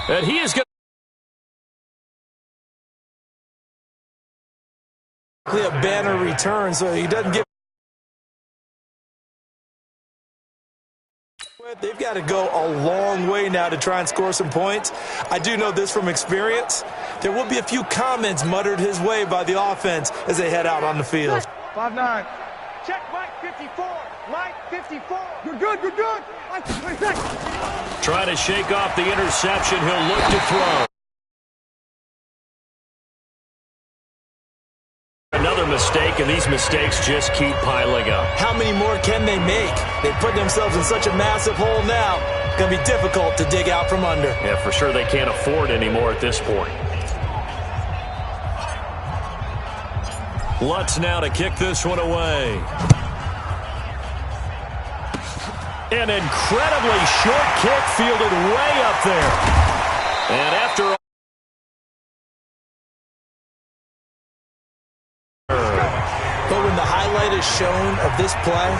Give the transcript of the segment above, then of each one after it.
And he is going to... a banner return, so he doesn't get... They've got to go a long way now to try and score some points. I do know this from experience. There will be a few comments muttered his way by the offense as they head out on the field. 5-9. Check Mike 54. Mike 54. You're good, you're good. trying to shake off the interception. He'll look to throw. Another mistake, and these mistakes just keep piling up. How many more can they make? They put themselves in such a massive hole now. It's going to be difficult to dig out from under. Yeah, for sure they can't afford anymore at this point. Lutz now to kick this one away. An incredibly short kick fielded way up there. And after all, but when the highlight is shown of this play,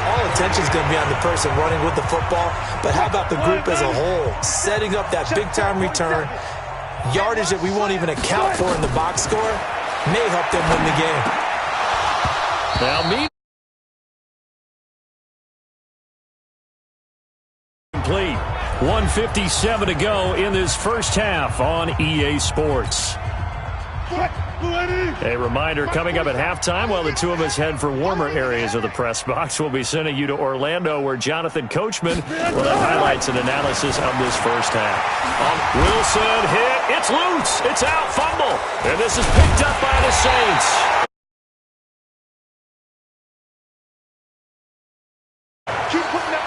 all attention is going to be on the person running with the football. But how about the group as a whole? Setting up that big-time return, yardage that we won't even account for in the box score, may help them win the game. Now, complete. 1:57 to go in this first half on EA Sports. A reminder, coming up at halftime, while the two of us head for warmer areas of the press box, we'll be sending you to Orlando, where Jonathan Coachman will have highlights and analysis of this first half. Wilson hit. It's loose. It's out. Fumble. And this is picked up by the Saints.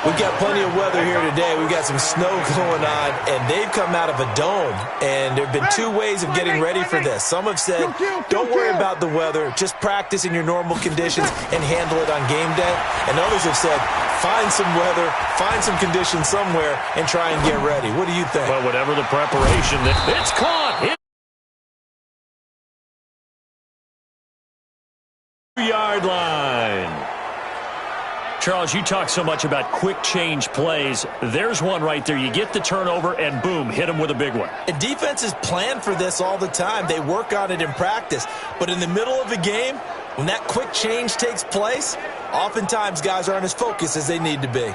We've got plenty of weather here today. We've got some snow going on, and they've come out of a dome. And there have been two ways of getting ready for this. Some have said, don't worry about the weather. Just practice in your normal conditions and handle it on game day. And others have said, find some weather, find some conditions somewhere, and try and get ready. What do you think? Well, whatever the preparation, it's caught. Yard line. Charles, you talk so much about quick change plays. There's one right there. You get the turnover, and boom, hit them with a big one. And defenses plan for this all the time. They work on it in practice. But in the middle of a game, when that quick change takes place, oftentimes guys aren't as focused as they need to be.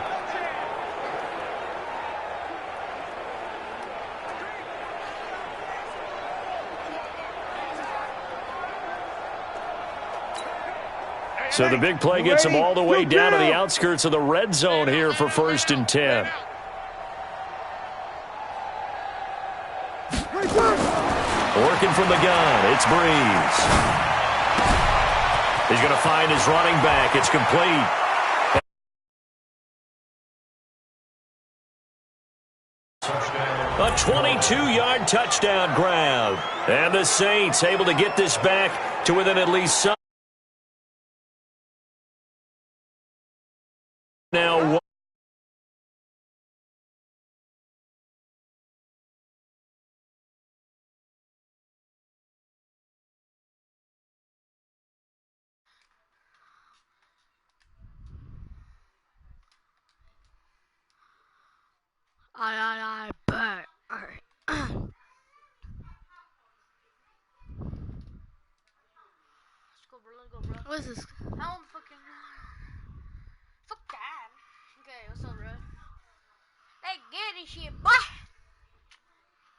So the big play gets them all the way down to the outskirts of the red zone here for 1st and 10. Working from the gun, it's Breeze. He's going to find his running back. It's complete. A 22-yard touchdown grab. And the Saints able to get this back to within at least some. Now, I bet. All right. Let's go, bro. What is this? How fucking... Fuck that. Okay, what's up, bro? Hey, get this shit, boy.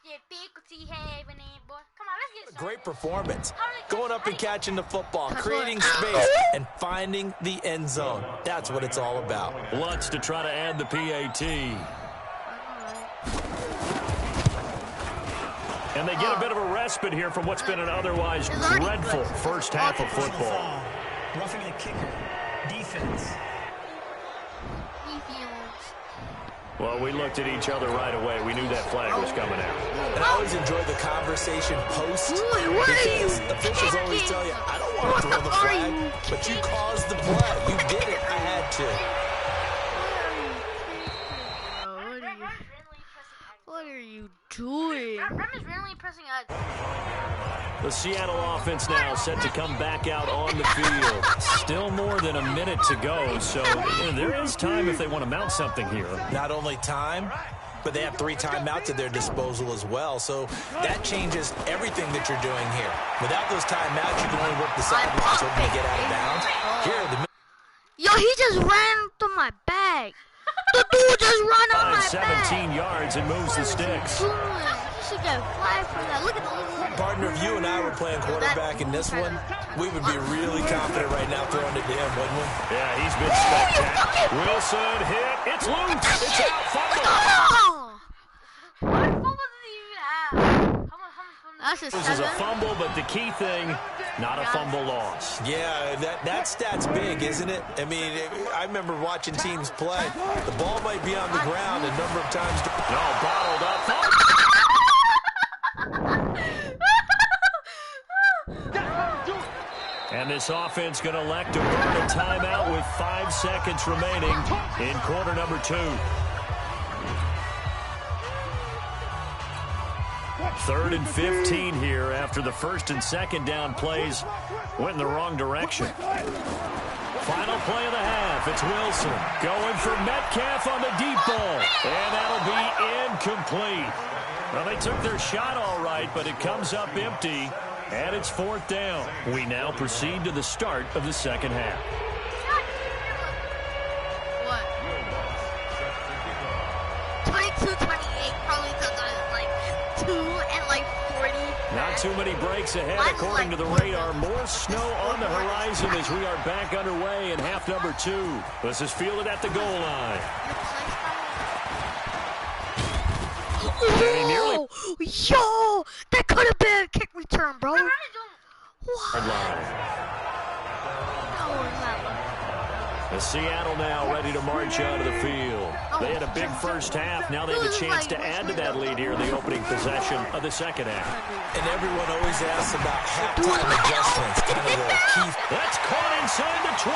Yeah, difficulty having it, boy. Come on, let's get it. Great performance. Going up and catching the football, creating space, and finding the end zone. That's what it's all about. Lutz to try to add the PAT. And they get a bit of a respite here from what's been an otherwise dreadful first half of football. Roughing the kicker. Defense. Well, we looked at each other right away. We knew that flag was coming out. And I always enjoy the conversation post, because officials always tell you, I don't want to throw the flag, but you caused the play. You did it. I had to. What are you doing? Rem is randomly pressing X. The Seattle offense now set to come back out on the field. Still more than a minute to go, so there is time if they want to mount something here. Not only time, but they have 3 timeouts at their disposal as well. So that changes everything that you're doing here. Without those timeouts, you can only work the sidelines hoping to get out of bounds. Here, yo, he just ran through my bag. The dude just ran on my 17 yards and moves the sticks. He should get flagged for that. Look at the partner, if you and I were playing quarterback in this one, we would be really confident right now throwing it to him, wouldn't we? Yeah, he's been spectacular. Wilson hit. It's loose. It's out. Fumble. What fumble did he even have? How much fumble? This is a fumble, but the key thing, not a fumble loss. Yeah, that stat's big, isn't it? I mean, I remember watching teams play. The ball might be on the ground a number of times. No, bottled up. And this offense going to elect to burn a timeout with 5 seconds remaining in quarter number 2. 3rd and 15 here after the first and second down plays went in the wrong direction. Final play of the half. It's Wilson going for Metcalf on the deep ball. And that'll be incomplete. Well, they took their shot all right, but it comes up empty. And it's 4th down. We now proceed to the start of the second half. What? 22-28 probably because I was like 2 and like 40. Not too many breaks ahead according to the radar. More snow on the horizon as we are back underway in half number 2. This is fielded at the goal line. Oh, yo, that could have been a kick return, bro. What? Seattle now ready to march onto the field. They had a big first half. Now they have a chance to add to that lead here in the opening possession of the second half. And everyone always asks about halftime adjustments. Kind of the key. That's caught inside the 20.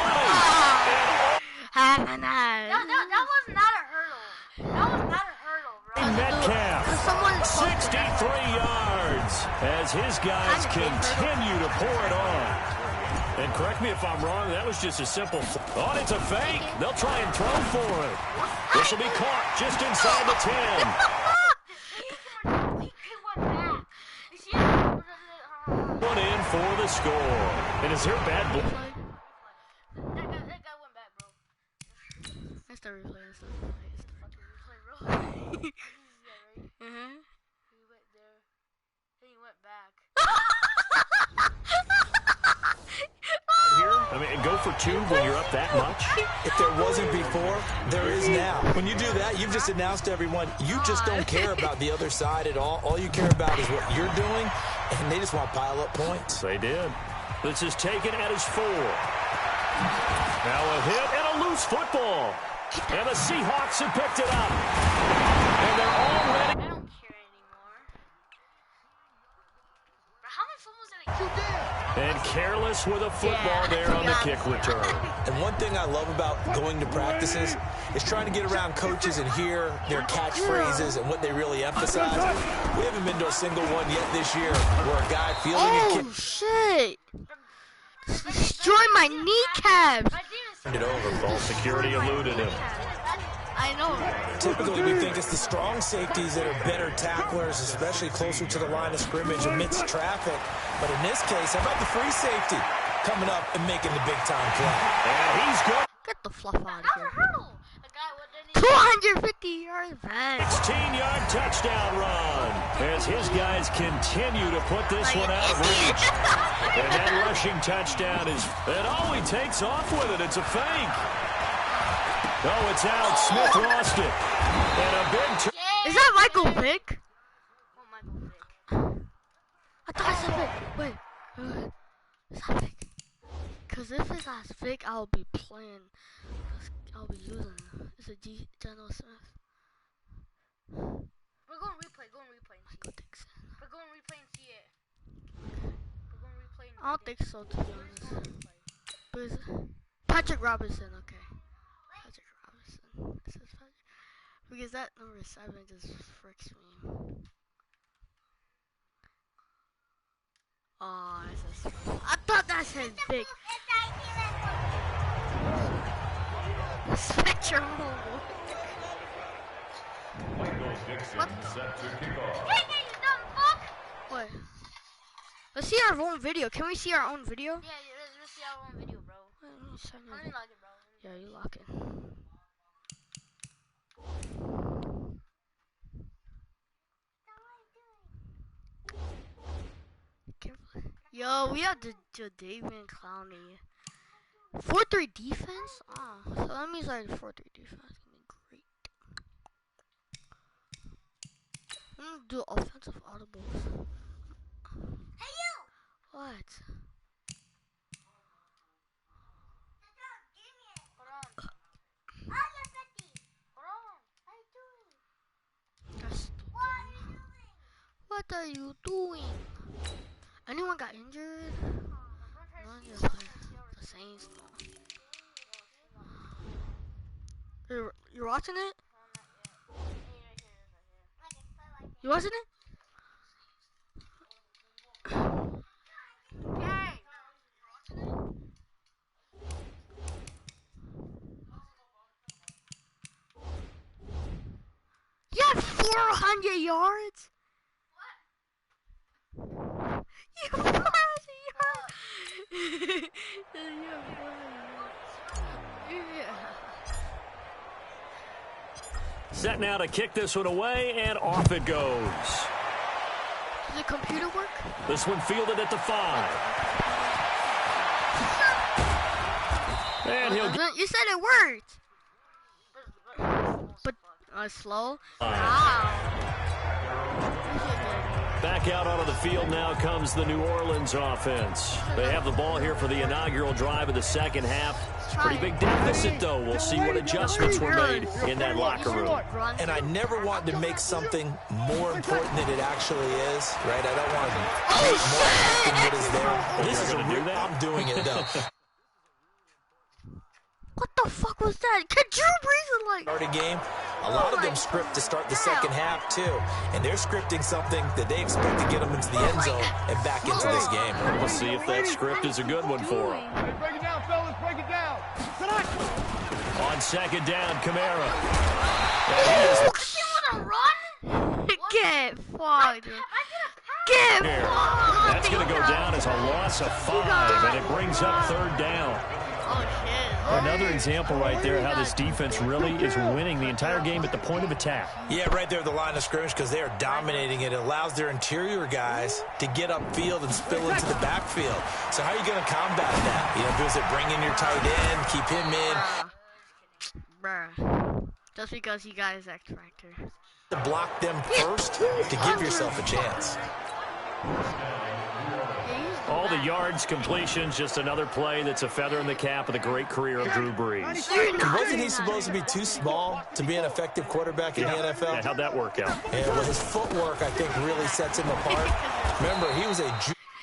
That was not a hurdle. That was not a hurdle, bro. Metcalf, 63 yards as his guys continue to pour it on. And correct me if I'm wrong, that was just a simple... Oh, it's a fake. They'll try and throw for it. This will be caught just inside the 10. One in for the score. And is there bad... That guy went back, bro. That's the replay. That's the fucking replay, bro. He went there. Then he went back. Here, I mean, go for 2 when you're up that much. If there wasn't before, there is now. When you do that, you've just announced to everyone, you just don't care about the other side at all. All you care about is what you're doing, and they just want to pile up points. They did. This is taken at his 4. Now a hit and a loose football. And the Seahawks have picked it up. And they're all ready. I don't care anymore. Bro, how many fumbles did I get? And careless with a football there on the kick return. And one thing I love about going to practices is trying to get around coaches and hear their catchphrases and what they really emphasize. We haven't been to a single one yet this year where a guy fielding a kick... Oh, shit. Destroy my kneecaps. Turned it over. Ball security eluded him. I know. Typically, we think it's the strong safeties that are better tacklers, especially closer to the line of scrimmage amidst traffic. But in this case, how about the free safety coming up and making the big-time play? And he's good. Get the fluff out of here. 250 yards back. 16-yard touchdown run as his guys continue to put this one out of reach. And that rushing touchdown is, it only takes off with it. It's a fake. Oh, it's out. Smith lost it. And a big... Is that Michael Vick? Oh, Michael Vick. I thought it's a Vick. Wait. Is that Vick? Because if it's not Vick, I'll be playing. I'll be losing. It's a General Smith. We're going to replay. Michael Dixon. We're going to replay and see it. We're going to replay and I don't think so, to be honest. But is it? Patrick Robinson, okay. Patrick Robinson. It says Patrick. Because that number 7 just freaks me. Oh, it says... I thought that said big. Spectrum. What? What? Let's see our own video. Can we see our own video? Yeah, let's see our own video, bro. Let me lock it, bro. Yeah, you lock it. Yo, we have the David Clowney. 4-3 defense? Oh, so that means like 4-3 defense is gonna be great. I'm gonna do offensive audibles. Hey, you! What? Hold on. Oh, you're 50. Hold on. How you doing? That's stupid. What are you doing? Anyone got injured? No, just like the Saints. No. You're watching it? You watching it? Hey! You have 400 yards? You have 400 yards? Set now to kick this one away, and off it goes. Does the computer work? This one fielded at the 5. And he'll get You said it worked. But slow. back out onto the field. Now comes the New Orleans offense. They have the ball here for the inaugural drive of the second half. Pretty big deficit, though. We'll see what adjustments were made in that locker room. And I never want to make something more important than it actually is, right? I don't want to make more than what is there. This is gonna do that? I'm doing it, though. What the fuck was that? Can Drew Brees like Start a game. A lot of them script to start the second half, too. And they're scripting something that they expect to get them into the end zone and back into this game. We'll see if that script is a good one for them. Break it down, fellas. Break it down. On second down, Kamara. Get fucked. Get fucked. That's going to go down as a loss of 5, and it brings up third down. Oh, shit. Another example right there how this defense really is winning the entire game at the point of attack. Yeah, right there at the line of scrimmage because they are dominating it. It allows their interior guys to get upfield and spill into the backfield. So how are you going to combat that? You know, does it bring in your tight end, keep him in? Bruh. Just because you guys X Factor. To block them first to give yourself a chance. All the yards, completions, just another play that's a feather in the cap of the great career of Drew Brees. Wasn't he supposed to be too small to be an effective quarterback in the NFL? Yeah, how'd that work out? And well, his footwork, I think, really sets him apart. Remember, he was a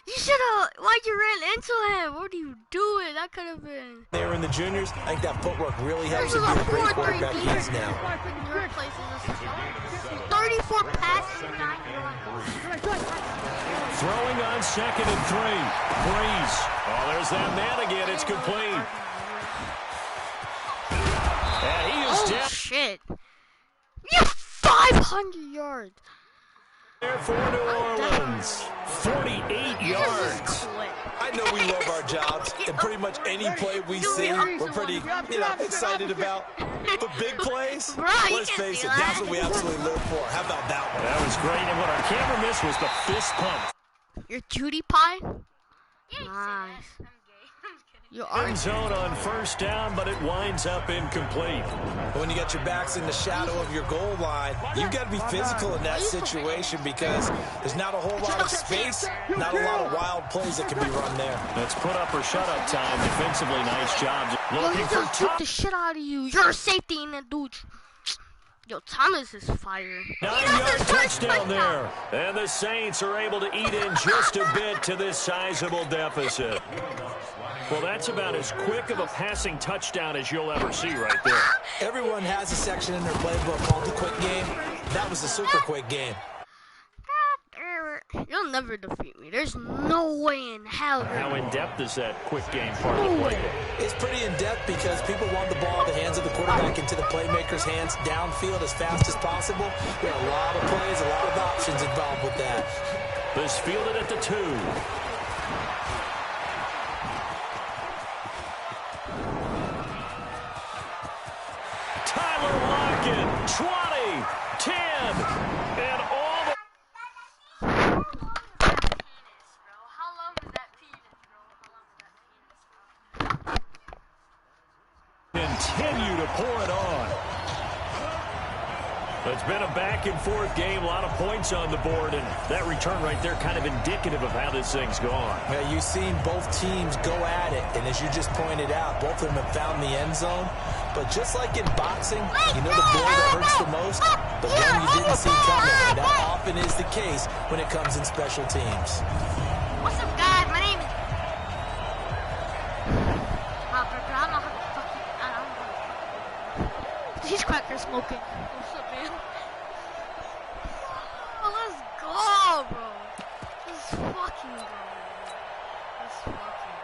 You should have. Why you ran into him? What are you doing? That could have been. they were in the juniors. I think that footwork really helps him be the great quarterback he is now. 34 passes. Throwing on second and 3. Brees. Oh, there's that man again. It's complete. And he is down. Shit. You have 500 yards. There for New Orleans. 48 yards. I know we love our jobs, and pretty much any play we see, we're pretty, excited about. But big plays, let's face it, that's what we absolutely live for. How about that one? That was great, and what our camera missed was the fist pump. Your cutie pie? Yeah, Nice. I'm gay. I'm kidding. You are. End zone on first down, but it winds up incomplete. When you got your backs in the shadow of your goal line, you've got to be physical in that situation because there's not a whole lot of space, not a lot of wild plays that can be run there. Let's put up or shut up time. Defensively, nice job. Yo, Looking he for just took top. the shit out of you. You're a safety in that dude. Yo, Thomas is fire. 9-yard touchdown there. And the Saints are able to eat in just a bit to this sizable deficit. Well, that's about as quick of a passing touchdown as you'll ever see right there. Everyone has a section in their playbook called the quick game. That was a super quick game. God damn it. You'll never defeat me. There's no way in hell. How in-depth is that quick game part of the play? It's pretty in-depth because people want the ball in the hands of the quarterback into the playmaker's hands downfield as fast as possible. There are a lot of plays, a lot of options involved with that. This fielded at the 2. Tyler Lockett, 20, 10, and all the... How long is that penis, bro? How long is that penis, bro? Continue to pour it on. It's been a back-and-forth game, a lot of points on the board, and that return right there kind of indicative of how this thing's gone. Yeah, you've seen both teams go at it, and as you just pointed out, both of them have found the end zone. But just like in boxing, you know the blow that hurts the most? The one you didn't see coming, and that often is the case when it comes in special teams. What's up, guys? My name is... He's cracker smoking. What's up, man? Oh, let's go, bro. Let's fucking go. Let's fucking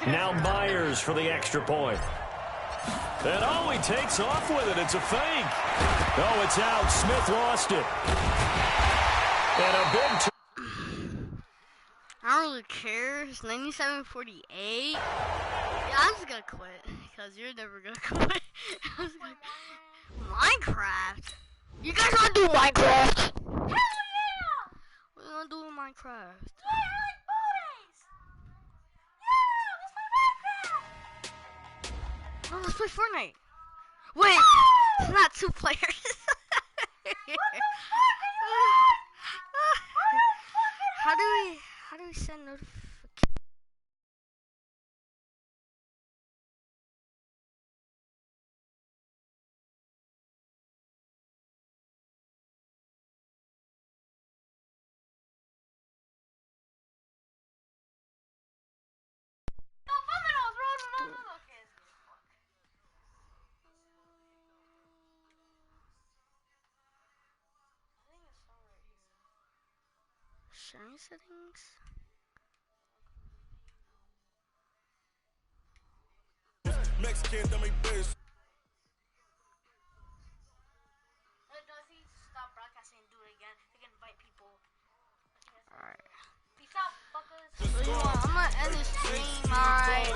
go. Now Myers for the extra point. And oh, he takes off with it. It's a fake. Oh, it's out. Smith lost it. And a big... I don't really care. It's 97-48. Yeah, I'm just gonna quit because you're never gonna quit. Minecraft? You guys wanna do Minecraft? Hell yeah! What are you gonna do in Minecraft? Yeah, I like booties. Yeah, let's play Minecraft. No, let's play Fortnite. Wait, it's not 2 players. How do we send notifications? Sharing settings. Mexican dummy bitch. Does he stop broadcasting and do it again? He can invite people. Alright. Peace out, fuckers. So, I'm gonna end the stream, alright?